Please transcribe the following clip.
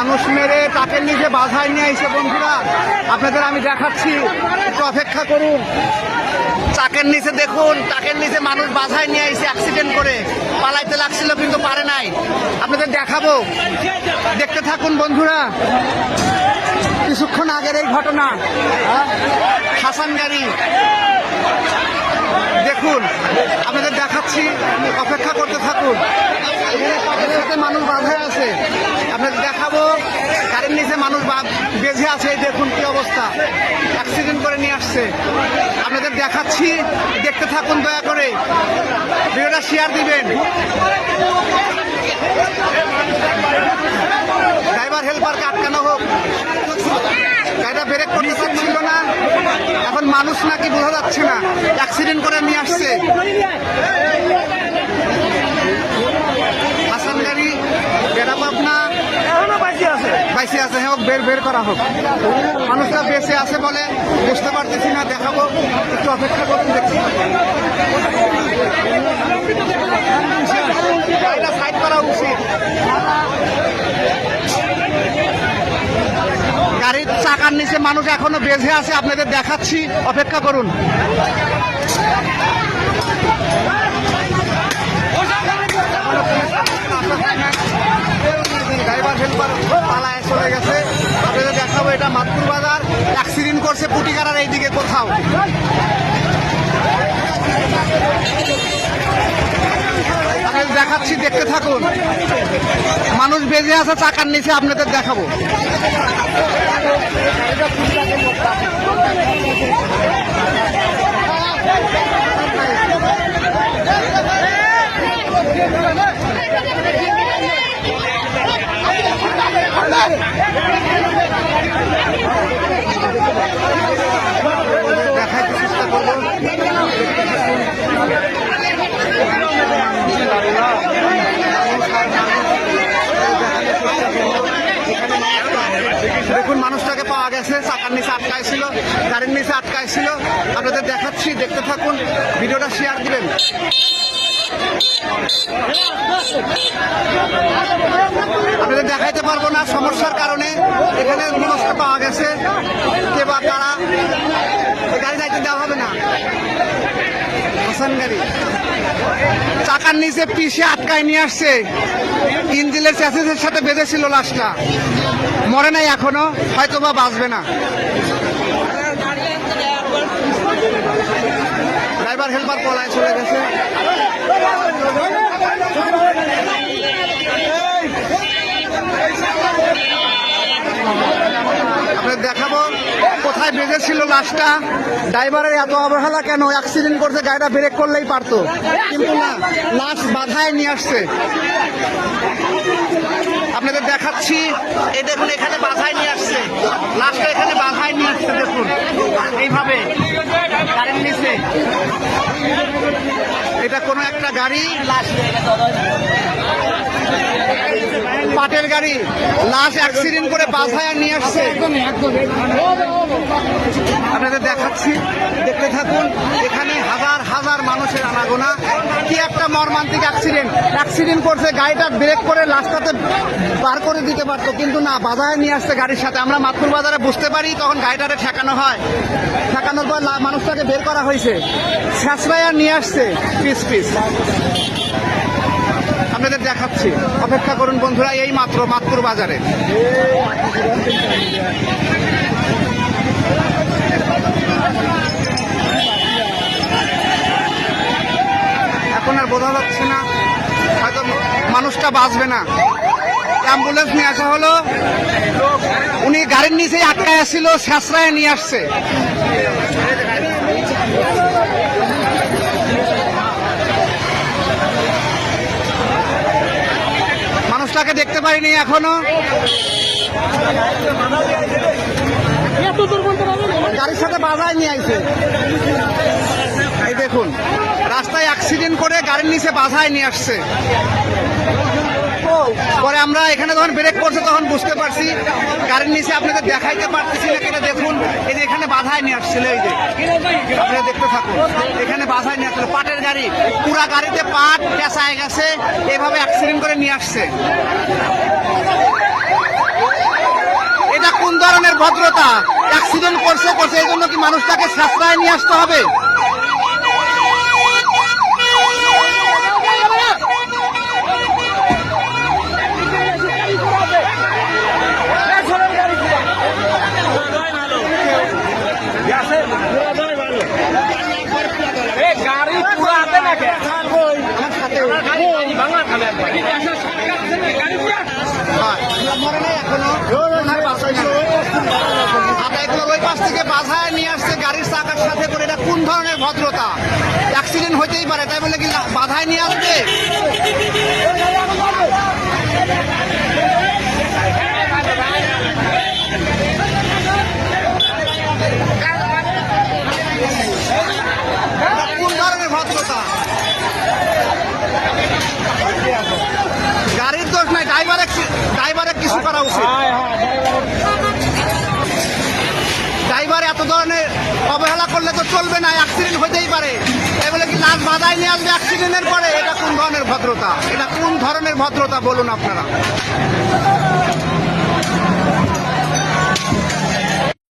মানুষ মেরে ট্রাকের নিচে বাধায় নিয়ে এসে বন্ধুরা আপনাদের আমি দেখাচ্ছি, একটু অপেক্ষা করুন। ট্রাকের নিচে দেখুন, ট্রাকের নিচে মানুষ বাধায় নিয়ে এসে অ্যাক্সিডেন্ট করে পালাইতে লাগছিল কিন্তু পারে নাই। আপনাদের দেখাবো, দেখতে থাকুন বন্ধুরা। কিছুক্ষণ আগের এই ঘটনা, হাসান গাড়ি দেখুন, আপনাদের দেখাচ্ছি, অপেক্ষা করতে থাকুন। এখানে মানুষ বাধায় আছে, আপনাদের দেখাবো। গাড়ির নিচে মানুষ বেঁধে আছে, দেখুন কি অবস্থা, অ্যাক্সিডেন্ট করে নিয়ে আসছে। আপনাদের দেখাচ্ছি, দেখতে থাকুন দয়া করে, ভিডিওটা শেয়ার দিবেন। ড্রাইভার হেল্পারকে আটকানো হোক, গাড়িটা ব্রেক করতে চাচ্ছিল না, এখন মানুষ নাকি বোঝা যাচ্ছে না, অ্যাক্সিডেন্ট করে নিয়ে আসছে। হাসান গাড়ি বেড়া পাবনা বাইসে আছে, হ্যাঁ বের করা হোক। মানুষরা বেঁচে আছে বলে বুঝতে পারতেছি না, দেখাবো, একটু অপেক্ষা করতে দেখছি। গাড়িটা সাইড করা উচিত। গাড়ির চাকার নিচে মানুষ এখনো বেঁধে আছে, আপনাদের দেখাচ্ছি, অপেক্ষা করুন। ড্রাইভার হেল্পার পালায় চলে গেছে, আপনাদের দেখাবো। এটা মাতপুর বাজার, অ্যাক্সিডেন্ট করছে পুটিকারার এইদিকে কোথাও। আপনাদের দেখাচ্ছি, দেখতে থাকুন। মানুষ বেঁধে আছে চাকার নিচে, আপনাদের দেখাবো। দেখাইতে চেষ্টা করবো। দেখুন মানুষটাকে পাওয়া গেছে, চাকার নিচে আটকায় ছিল, গাড়ির নিচে আটকায় ছিল। আপনাদের দেখাচ্ছি, দেখতে থাকুন, ভিডিওটা শেয়ার দিবেন। আপনাদের দেখাইতে পারবো না সমস্যার কারণে। এখানে মানুষটা পাওয়া গেছে, কে বা কারা, গাড়ি যাইতে দেওয়া হবে না। হাসান গাড়ি চাকার নিচে পিষে আটকায় নিয়ে আসছে, ইঞ্জিনের চ্যাসিসের সাথে বেঁধেছিল লাশটা, মরে নাই এখনো, হয়তো বা বাঁচবে না। ড্রাইভার হেল্পার পলায় চলে গেছে। আপনাদের দেখাবো কোথায় বেঁধেছিল লাশটা। ড্রাইভারের এত অবহেলা কেন? অ্যাক্সিডেন্ট করছে, গাড়িটা ব্রেক করলেই পারতো, কিন্তু না, লাশ বাধায় নিয়ে আসছে। আপনাদের দেখাচ্ছি, এই দেখুন, এখানে বাধায় নিয়ে আসছে লাশটা, এখানে বাধায় নিয়ে আসছে, দেখুন এইভাবে গাড়ির নিচে। এটা কোনো একটা গাড়ি, পাটের গাড়ি, লাশ অ্যাক্সিডেন্ট করে বাধায় নিয়ে আসছে। আপনাদের দেখাচ্ছি, দেখতে থাকুন। এখানে হাজার হাজার মানুষের আনাগোনা। কি একটা মর্মান্তিক অ্যাক্সিডেন্ট করছে, গাড়িটা ব্রেক করে লাশটাতে বার করে দিতে পারতো, কিন্তু না, বাধায় নিয়ে আসছে গাড়ির সাথে। আমরা মাতপুর বাজারে বুঝতে পারি, তখন গাড়িটারে ঠেকানো হয়, ঠেকানোর পর মানুষটাকে বের করা হয়েছে, ছেঁচড়াইয়া নিয়ে আসছে পিস পিস। আপনাদের দেখাচ্ছি, অপেক্ষা করুন বন্ধুরা। এই মাত্র মাতপুর বাজারে এখন আর বোঝা যাচ্ছে না, হয়তো মানুষটা বাঁচবে না। অ্যাম্বুলেন্স নিয়ে আসা হলো, উনি গাড়ির নিচেই আটকায় আসছিল, ছেঁচড়ায় নিয়ে আসছে। মানুষটাকে দেখতে পারিনি এখনো, গাড়ির সাথে বাধায় নিয়ে আইছে। এই দেখুন, রাস্তায় অ্যাক্সিডেন্ট করে গাড়ির নিচে বাধায় নিয়ে আসছে। পরে আমরা এখানে যখন ব্রেক করছে তখন বুঝতে পারছি গাড়ির নিচে, আপনাদের দেখাইতে পারতেছি না কেন, দেখুন এই যে এখানে বাধায় নিয়ে আসছিল, এই যে আপনারা দেখতে থাকুন, এখানে বাধায় নিয়ে আসছিল। পাটের গাড়ি, পুরা গাড়িতে পাট পেঁচায় গেছে, এইভাবে অ্যাক্সিডেন্ট করে নিয়ে আসছে। ভদ্রতা, অ্যাক্সিডেন্ট করছে এই জন্য কি মানুষটাকে সাশ্রয় নিয়ে আসতে হবে? ওই পাশ থেকে বাধায় নিয়ে আসছে গাড়ির চাকার সাথে করে, এটা কোন ধরনের ভদ্রতা? অ্যাক্সিডেন্ট হইতেই পারে, তাই বলে কি বাধায় নিয়ে আসবে? কোন ধরনের ভদ্রতা? গাড়ির দোষ নাই, ড্রাইভারের কিছু করা উচিত। ড্রাইভার এত ধরনের অবহেলা করলে তো চলবে না, অ্যাক্সিডেন্ট হতেই পারে, তাই বলে কি লাশ বাধায় নিয়ে আসবে অ্যাক্সিডেন্টের পরে? এটা কোন ধরনের ভদ্রতা? এটা কোন ধরনের ভদ্রতা বলুন আপনারা?